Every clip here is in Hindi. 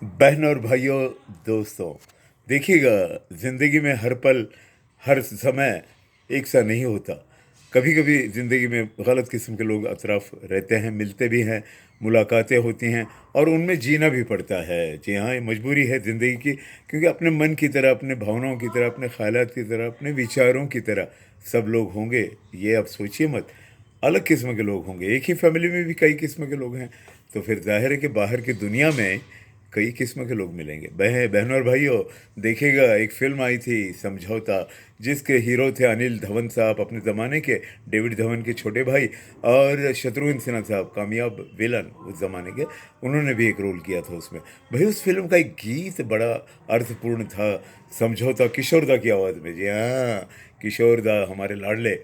बहन और भाइयों, दोस्तों, देखिएगा, ज़िंदगी में हर पल, हर समय एक सा नहीं होता। कभी कभी ज़िंदगी में गलत किस्म के लोग अतराफ रहते हैं, मिलते भी हैं, मुलाकातें होती हैं और उनमें जीना भी पड़ता है। जी हाँ, ये मजबूरी है ज़िंदगी की, क्योंकि अपने मन की तरह, अपने भावनाओं की तरह, अपने ख्यालात की तरह, अपने विचारों की तरह सब लोग होंगे, ये आप सोचिए मत। अलग किस्म के लोग होंगे, एक ही फैमिली में भी कई किस्म के लोग हैं, तो फिर जाहिर है कि बाहर की दुनिया में कई किस्म के लोग मिलेंगे। बहनों और भाइयों, देखिएगा, एक फिल्म आई थी समझौता, जिसके हीरो थे अनिल धवन साहब, अपने ज़माने के डेविड धवन के छोटे भाई, और शत्रुघ्न सिन्हा साहब, कामयाब विलन उस ज़माने के। उन्होंने भी एक रोल किया था उसमें। भाई, उस फिल्म का एक गीत बड़ा अर्थपूर्ण था, समझौता, किशोर दा की आवाज़ में। जी हाँ, किशोर दा हमारे लाडले।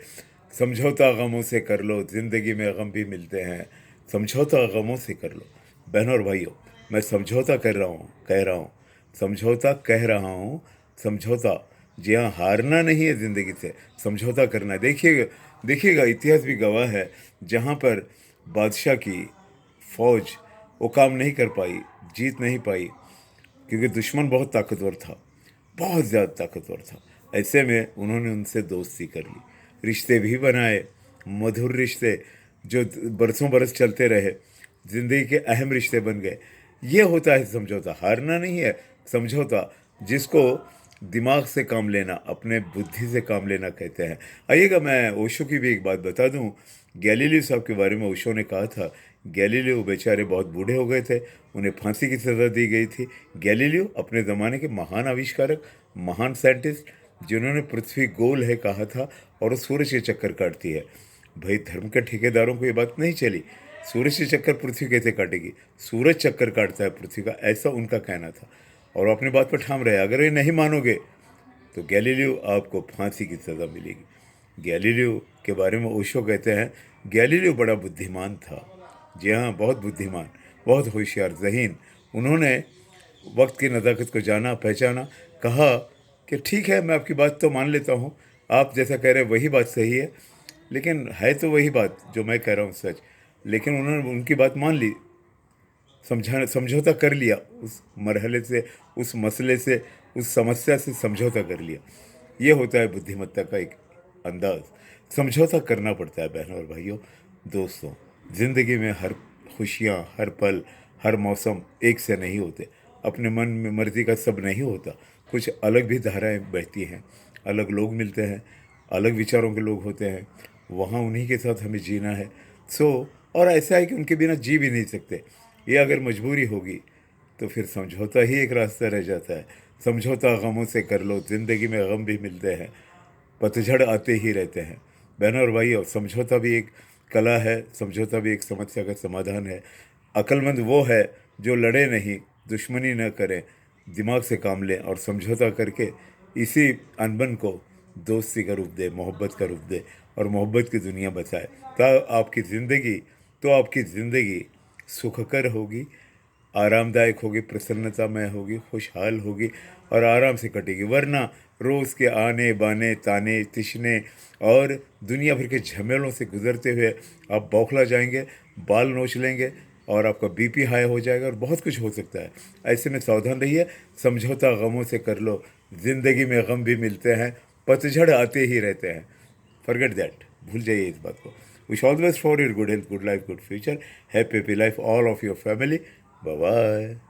समझौता गमों से कर लो, ज़िंदगी में गम भी मिलते हैं, समझौता गमों से कर लो। बहनों और भाइयों, मैं समझौता कर रहा हूँ, कह रहा हूँ, समझौता कह रहा हूँ, समझौता। जी हाँ, हारना नहीं है ज़िंदगी से, समझौता करना है। देखिएगा, देखिएगा, इतिहास भी गवाह है, जहाँ पर बादशाह की फौज वो काम नहीं कर पाई, जीत नहीं पाई, क्योंकि दुश्मन बहुत ताकतवर था, बहुत ज़्यादा ताकतवर था। ऐसे में उन्होंने उनसे दोस्ती कर ली, रिश्ते भी बनाए, मधुर रिश्ते जो बरसों बरस चलते रहे, ज़िंदगी के अहम रिश्ते बन गए। ये होता है समझौता, हारना नहीं है समझौता, जिसको दिमाग से काम लेना, अपने बुद्धि से काम लेना कहते हैं। आइएगा, मैं ओशो की भी एक बात बता दूं। गैलीलियो साहब के बारे में ओशो ने कहा था, गैलीलियो बेचारे बहुत बूढ़े हो गए थे, उन्हें फांसी की सज़ा दी गई थी। गैलीलियो अपने ज़माने के महान आविष्कारक, महान साइंटिस्ट, जिन्होंने पृथ्वी गोल है कहा था और वो सूरज के चक्कर काटती है। भाई, धर्म के ठेकेदारों को ये बात नहीं चली, सूरज के चक्कर पृथ्वी कैसे काटेगी, सूरज चक्कर काटता है पृथ्वी का, ऐसा उनका कहना था। और वो अपनी बात पर ठाम रहे। अगर ये नहीं मानोगे तो गैलीलियो आपको फांसी की सज़ा मिलेगी। गैलीलियो के बारे में ओशो कहते हैं, गैलीलियो बड़ा बुद्धिमान था। जी हाँ, बहुत बुद्धिमान, बहुत होशियार, ज़हीन। उन्होंने वक्त की नज़ाकत को जाना, पहचाना, कहा कि ठीक है, मैं आपकी बात तो मान लेता हूँ, आप जैसा कह रहे हैं वही बात सही है, लेकिन है तो वही बात जो मैं कह रहा हूँ सच। लेकिन उन्होंने उनकी बात मान ली, समझौता कर लिया, उस मरहले से, उस मसले से, उस समस्या से समझौता कर लिया। ये होता है बुद्धिमत्ता का एक अंदाज। समझौता करना पड़ता है बहनों और भाइयों, दोस्तों। ज़िंदगी में हर खुशियाँ, हर पल, हर मौसम एक से नहीं होते। अपने मन में मर्जी का सब नहीं होता, कुछ अलग भी धाराएं बहती हैं, अलग लोग मिलते हैं, अलग विचारों के लोग होते हैं, वहाँ उन्हीं के साथ हमें जीना है। और ऐसा है कि उनके बिना जी भी नहीं सकते। ये अगर मजबूरी होगी तो फिर समझौता ही एक रास्ता रह जाता है। समझौता गमों से कर लो, ज़िंदगी में गम भी मिलते हैं, पतझड़ आते ही रहते हैं। बहनों और भाइयों, समझौता भी एक कला है, समझौता भी एक समस्या का समाधान है। अक्लमंद वो है जो लड़े नहीं, दुश्मनी न करे, दिमाग से काम ले और समझौता करके इसी अनबन को दोस्ती का रूप दे, मोहब्बत का रूप दे और मोहब्बत की दुनिया बसाए। तो आपकी ज़िंदगी सुखकर होगी, आरामदायक होगी, प्रसन्नतामय होगी, खुशहाल होगी और आराम से कटेगी। वरना रोज़ के आने बाने, ताने तिशने और दुनिया भर के झमेलों से गुजरते हुए आप बौखला जाएंगे, बाल नोच लेंगे और आपका बीपी हाई हो जाएगा और बहुत कुछ हो सकता है। ऐसे में सावधान रहिए, समझौता गमों से कर लो, ज़िंदगी में गम भी मिलते हैं, पतझड़ आते ही रहते हैं। फॉरगेट दैट, भूल जाइए इस बात को। Wish all the best for your good health, good life, good future, happy life all of your family. Bye bye.